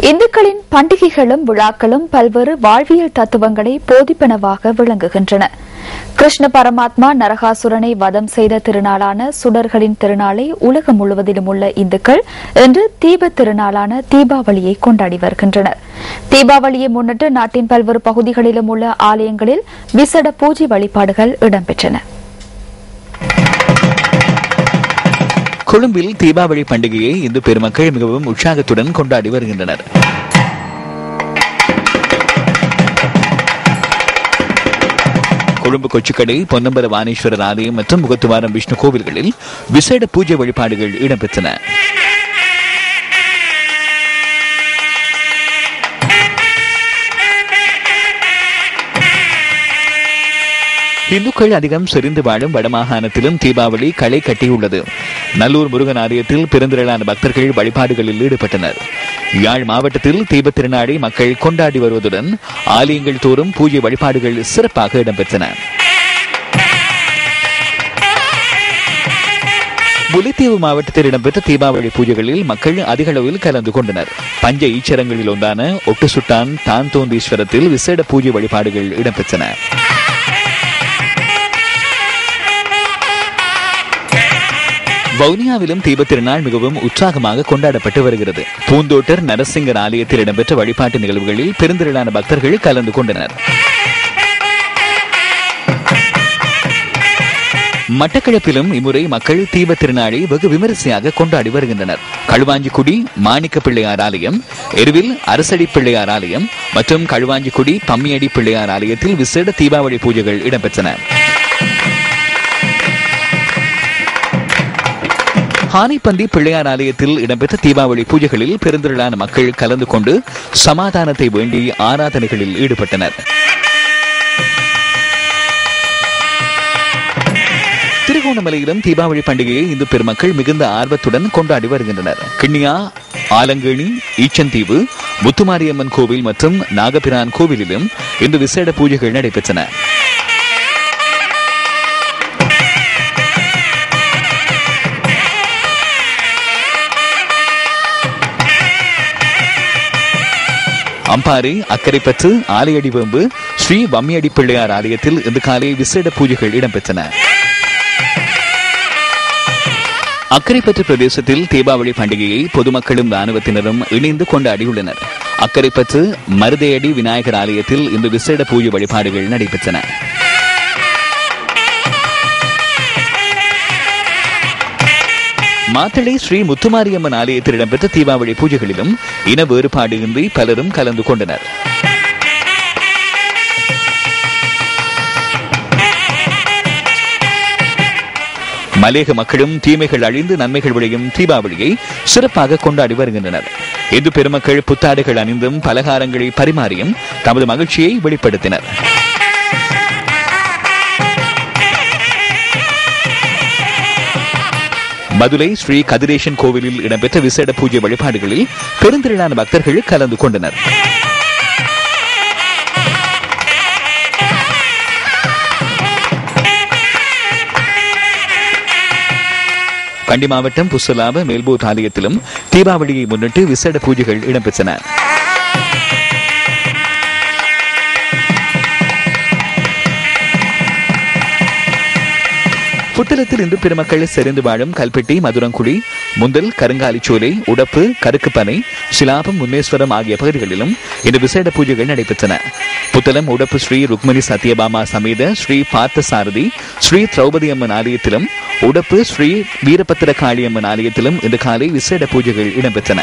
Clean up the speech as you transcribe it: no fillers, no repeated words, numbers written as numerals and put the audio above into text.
இந்துக்களின் பண்டிகைகளும் விழாக்களும் பல்வேறு வாழ்வியல் தத்துவங்களை போதிப்பனவாக விளங்குகின்றன. கிருஷ்ண பரமாத்மா நரகாசுரனை வதம் செய்த திருநாளான சுடர்களின் திருநாளை உலகம் முழுவதிலும் உள்ள இந்துக்கள் இன்று தீப திருநாளான தீபாவளியை கொண்டாடி வருகின்றனர். தீபாவளியை முன்னிட்டு நாட்டின் பல்வேறு பகுதிகளிலும் உள்ள ஆலயங்களில் விசேட பூஜை வழிபாடுகள் இடம்பெற்றன. கொழும்பில் தீபாவளி பண்டிகையை இந்து பெருமக்கள் மிகவும் உற்சாகத்துடன் கொண்டாடி வருகின்றனர். கொழும்பு கொச்சிக்கடை, பொன்னம்பல வாணேஸ்வரர் ஆலயம் மற்றும் முகத்துவாரம் விஷ்ணு கோவில்களில் விசேட பூஜை வழிபாடுகள் இடம்பெற்றன. இந்துக்கள் அதிகம் செறிந்து வாழும் வடமாகாணத்திலும் தீபாவளி களை கட்டியுள்ளது. நல்லூர் முருகன் ஆலயத்தில் பெருந்திரளான பக்தர்கள் வழிபாடுகளில் ஈடுபட்டனர். யாழ் மாவட்டத்தில் தீப திருநாளை மக்கள் கொண்டாடி வருவதுடன் ஆலயங்கள் தோறும் பூஜை வழிபாடுகள் சிறப்பாக இடம்பெற்றன. முல்லைத்தீவு மாவட்டத்தில் இடம்பெற்ற தீபாவளி பூஜைகளில் மக்கள் அதிக அளவில் கலந்து கொண்டனர். பஞ்ச ஈச்சரங்களில் ஒன்றான ஒட்டு சுட்டான் தான் தோந்தீஸ்வரத்தில் விசேட பூஜை வழிபாடுகள் இடம்பெற்றன. வவுனியாவிலும் தீப திருநாள் மிகவும் உற்சாகமாக கொண்டாடப்பட்டு வருகிறது. பூந்தோட்டர் நரசிங்கர் ஆலயத்தில் இடம்பெற்ற வழிபாட்டு நிகழ்வுகளில் பெருந்திரளான பக்தர்கள் கலந்து கொண்டனர். மட்டக்களப்பிலும் இம்முறை மக்கள் தீப திருநாளை வெகு விமரிசையாக கொண்டாடி வருகின்றனர். களுவாஞ்சிக்குடி மாணிக்க பிள்ளையார் ஆலயம், எருவில் அரசடி பிள்ளையார் ஆலயம் மற்றும் களுவாஞ்சிக்குடி பம்மியடி பிள்ளையார் ஆலயத்தில் விசேட தீபாவளி பூஜைகள் இடம்பெற்றன. ஆனைப்பந்தி பிள்ளையார் ஆலயத்தில் இடம்பெற்ற தீபாவளி பூஜைகளில் பெருந்திரளான மக்கள் கலந்து கொண்டு சமாதானத்தை வேண்டி ஆராதனைகளில் ஈடுபட்டனர். திருகோணமலையிலும் தீபாவளி பண்டிகையை இந்து பெருமக்கள் மிகுந்த ஆர்வத்துடன் கொண்டாடி வருகின்றனர். கிண்ணியா, ஆலங்கேணி, ஈச்சந்தீவு, முத்துமாரியம்மன் கோவில் மற்றும் நாகபிரான் கோவிலிலும் இன்று விசேட பூஜைகள் நடைபெற்றன. அம்பாறை, அக்கரைப்பற்று, ஆலையடிவேம்பு, ஸ்ரீ வம்மியடி பிள்ளையார் ஆலயத்தில் இன்று காலை விசேட பூஜைகள் இடம்பெற்றன. அக்கரைப்பற்று பிரதேசத்தில் தீபாவளி பண்டிகையை பொதுமக்களும் ராணுவத்தினரும் இணைந்து கொண்டாடியுள்ளனர். அக்கரைப்பற்று மருதையடி விநாயகர் ஆலயத்தில் இன்று விசேட பூஜை வழிபாடுகள் நடைபெற்றன. மாத்தளை ஸ்ரீ முத்துமாரியம்மன் ஆலயத்தில் இடம்பெற்ற தீபாவளி பூஜைகளிலும் இன வேறுபாடு இன்றி பலரும் கலந்து கொண்டனர். மலேக மக்களும் தீமைகள் அழிந்து நன்மைகள் விளையும் தீபாவளியை சிறப்பாக கொண்டாடி வருகின்றனர். இந்து பெருமக்கள் புத்தாடைகள் அணிந்தும் பலகாரங்களை பரிமாறியும் தமது மகிழ்ச்சியை வெளிப்படுத்தினர். மதுரை ஸ்ரீ கதிரேசன் கோவிலில் இடம்பெற்ற விசேட பூஜை வழிபாடுகளில் பெருந்திரளான பக்தர்கள் கலந்து கொண்டனர். கண்டி மாவட்டம் புஸ்ஸலாப மேல்போட் ஆலயத்திலும் தீபாவளியை முன்னிட்டு விசேட பூஜைகள் இடம்பெற்றன. புத்தளத்தில் இன்று பெருமக்கள் செறிந்து வாழும் கல்பெட்டி, மதுரங்குடி, முந்தல், கருங்காலிச்சோலை, உடப்பு, கருக்குப்பனை, சிலாபம், முன்னேஸ்வரம் ஆகிய பகுதிகளிலும் இன்று விசேட பூஜைகள் நடைபெற்றன. புத்தளம் உடப்பு ஸ்ரீ ருக்மணி சத்யபாமா சமேத ஸ்ரீ பார்த்த சாரதி ஸ்ரீ திரௌபதி அம்மன் ஆலயத்திலும் உடப்பு ஸ்ரீ வீரபத்திர காளியம்மன் ஆலயத்திலும் இன்று காலை விசேட பூஜைகள் இடம்பெற்றன.